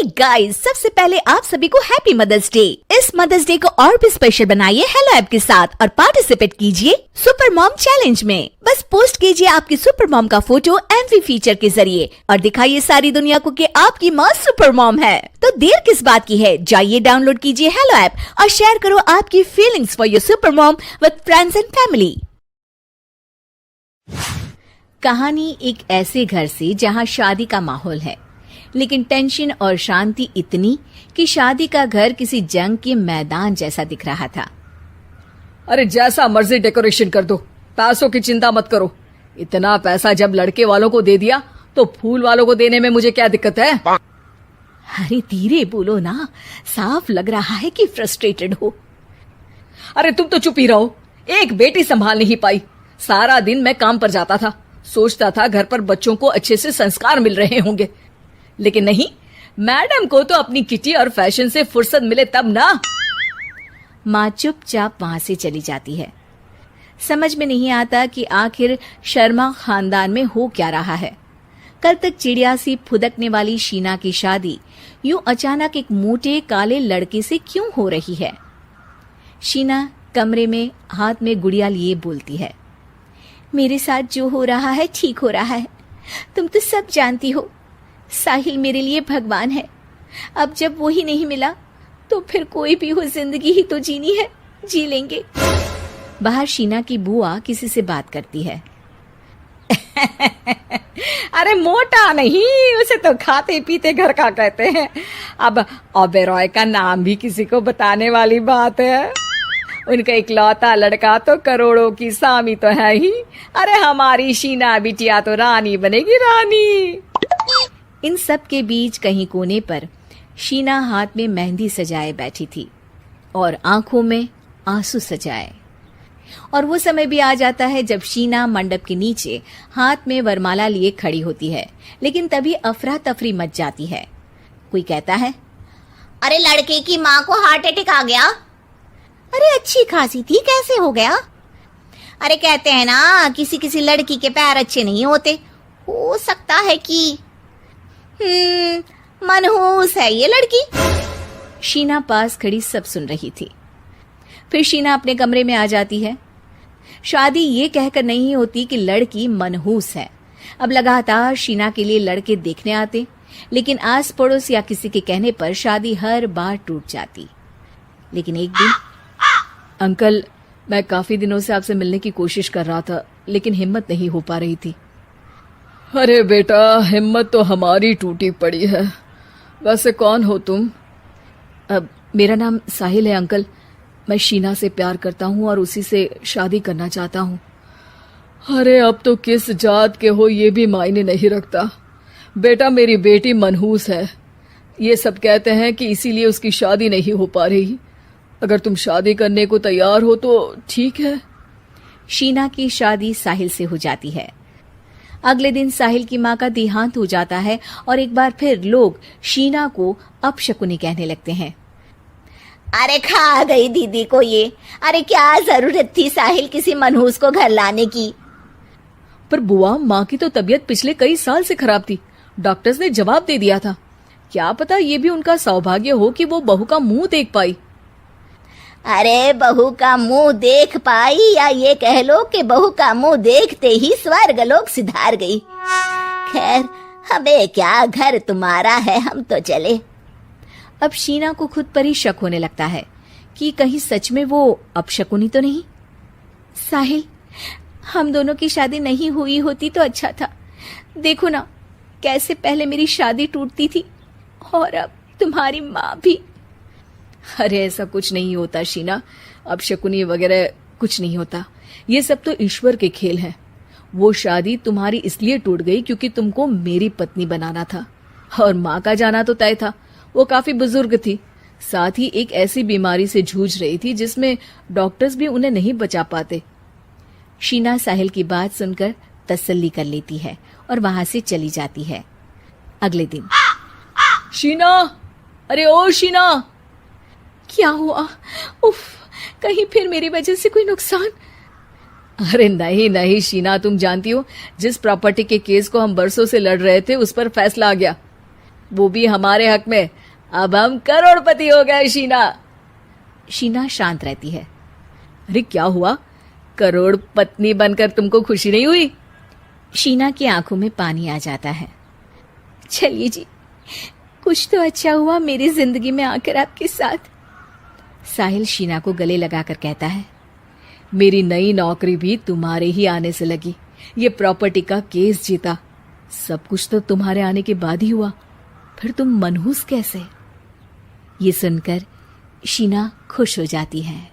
Hey guys, सबसे पहले आप सभी को हैप्पी मदर्स डे। इस मदर्स डे को और भी स्पेशल बनाइए हेलो ऐप के साथ और पार्टिसिपेट कीजिए सुपर मॉम चैलेंज में। बस पोस्ट कीजिए आपकी सुपर मॉम का फोटो एमवी फीचर के जरिए और दिखाइए सारी दुनिया को कि आपकी माँ सुपर मॉम है। तो देर किस बात की है, जाइए डाउनलोड कीजिए हेलो ऐप और शेयर करो आपकी feelings for your super mom with friends and family. कहानी एक ऐसे घर से जहाँ शादी का माहौल है, लेकिन टेंशन और शांति इतनी कि शादी का घर किसी जंग के मैदान जैसा दिख रहा था। अरे जैसा मर्जी डेकोरेशन कर दो, पैसों की चिंता मत करो। इतना पैसा जब लड़के वालों को दे दिया तो फूल वालों को देने में मुझे क्या दिक्कत है? अरे धीरे बोलो ना, साफ लग रहा है कि फ्रस्ट्रेटेड हो। अरे तुम तो चुप ही रहो। एक बेटी संभाल नहीं पाई। सारा दिन मैं काम पर जाता था, सोचता था घर पर बच्चों को अच्छे से संस्कार मिल रहे होंगे, लेकिन नहीं, मैडम को तो अपनी किटी और फैशन से फुर्सत मिले तब ना। माँ चुपचाप वहां से चली जाती है। समझ में नहीं आता कि आखिर शर्मा खानदान में हो क्या रहा है। कल तक चिड़िया सी फुदकने वाली शीना की शादी यूं अचानक एक मोटे काले लड़के से क्यों हो रही है? शीना कमरे में हाथ में गुड़िया लिए बोलती है, मेरे साथ जो हो रहा है ठीक हो रहा है। तुम तो सब जानती हो, साहिल मेरे लिए भगवान है। अब जब वो ही नहीं मिला तो फिर कोई भी हो, जिंदगी ही तो जीनी है, जी लेंगे। बाहर शीना की बुआ किसी से बात करती है। अरे मोटा नहीं, उसे तो खाते पीते घर का कहते हैं। अब ओबेरॉय का नाम भी किसी को बताने वाली बात है। उनका इकलौता लड़का तो करोड़ों की सामी तो है ही। अरे हमारी शीना बिटिया तो रानी बनेगी, रानी। इन सब के बीच कहीं कोने पर शीना हाथ में मेहंदी सजाए बैठी थी और आंखों में आंसू सजाए। और वो समय भी आ जाता है जब शीना मंडप के नीचे हाथ में वरमाला लिए खड़ी होती है, लेकिन तभी अफरा तफरी मच जाती है। कोई कहता है, अरे लड़के की माँ को हार्ट अटैक आ गया। अरे अच्छी खासी थी, कैसे हो गया? अरे कहते हैं ना, किसी किसी लड़की के पैर अच्छे नहीं होते। हो सकता है कि मनहूस है ये लड़की। शीना पास खड़ी सब सुन रही थी। फिर शीना अपने कमरे में आ जाती है। शादी ये कहकर नहीं होती कि लड़की मनहूस है। अब लगातार शीना के लिए लड़के देखने आते, लेकिन आस पड़ोस या किसी के कहने पर शादी हर बार टूट जाती। लेकिन एक दिन, अंकल, मैं काफी दिनों से आपसे मिलने की कोशिश कर रहा था, लेकिन हिम्मत नहीं हो पा रही थी। अरे बेटा, हिम्मत तो हमारी टूटी पड़ी है। वैसे कौन हो तुम? अब मेरा नाम साहिल है अंकल। मैं शीना से प्यार करता हूँ और उसी से शादी करना चाहता हूँ। अरे अब तो किस जात के हो ये भी मायने नहीं रखता। बेटा, मेरी बेटी मनहूस है। ये सब कहते हैं कि इसीलिए उसकी शादी नहीं हो पा रही। अगर तुम शादी करने को तैयार हो तो ठीक है। शीना की शादी साहिल से हो जाती है। अगले दिन साहिल की माँ का देहांत हो जाता है और एक बार फिर लोग शीना को अपशकुनी कहने लगते हैं। अरे खा गई दीदी को ये। अरे क्या जरूरत थी साहिल किसी मनहूस को घर लाने की? पर बुआ, माँ की तो तबीयत पिछले कई साल से खराब थी। डॉक्टर्स ने जवाब दे दिया था। क्या पता ये भी उनका सौभाग्य हो कि वो बहू का मुंह देख पाई। अरे बहू का मुंह देख पाई, या ये कह लो कि बहू का मुंह देखते ही स्वर्ग लोक सिधार गई। खैर, हमें क्या, घर तुम्हारा है, हम तो चले। अब शीना को खुद पर ही शक होने लगता है कि कहीं सच में वो अपशकुनी तो नहीं। साहिल, हम दोनों की शादी नहीं हुई होती तो अच्छा था। देखो ना, कैसे पहले मेरी शादी टूटती थी और अब तुम्हारी माँ भी। अरे ऐसा कुछ नहीं होता शीना, अपशकुनी वगैरह कुछ नहीं होता। ये सब तो ईश्वर के खेल हैं। वो शादी तुम्हारी इसलिए टूट गई क्योंकि तुमको मेरी पत्नी बनाना था, और माँ का जाना तो तय था। वो काफी बुजुर्ग थी, साथ ही एक ऐसी बीमारी से जूझ रही थी जिसमें डॉक्टर्स भी उन्हें नहीं बचा पाते। शीना साहिल की बात सुनकर तसल्ली कर लेती है और वहां से चली जाती है। अगले दिन, शीना, अरे ओ शीना। क्या हुआ? उफ, कहीं फिर मेरी वजह से कोई नुकसान? अरे नहीं नहीं शीना, तुम जानती हो जिस प्रॉपर्टी के केस को हम बरसों से लड़ रहे थे उस पर फैसला आ गया। वो भी हमारे हक में। अब हम करोड़पति हो गए शीना। शीना शांत रहती है। अरे क्या हुआ, करोड़ पत्नी बनकर तुमको खुशी नहीं हुई? शीना की आंखों में पानी आ जाता है। चलिए जी, कुछ तो अच्छा हुआ मेरी जिंदगी में आकर आपके साथ। साहिल शीना को गले लगाकर कहता है। मेरी नई नौकरी भी तुम्हारे ही आने से लगी, ये प्रॉपर्टी का केस जीता, सब कुछ तो तुम्हारे आने के बाद ही हुआ। फिर तुम मनहूस कैसे? ये सुनकर शीना खुश हो जाती है।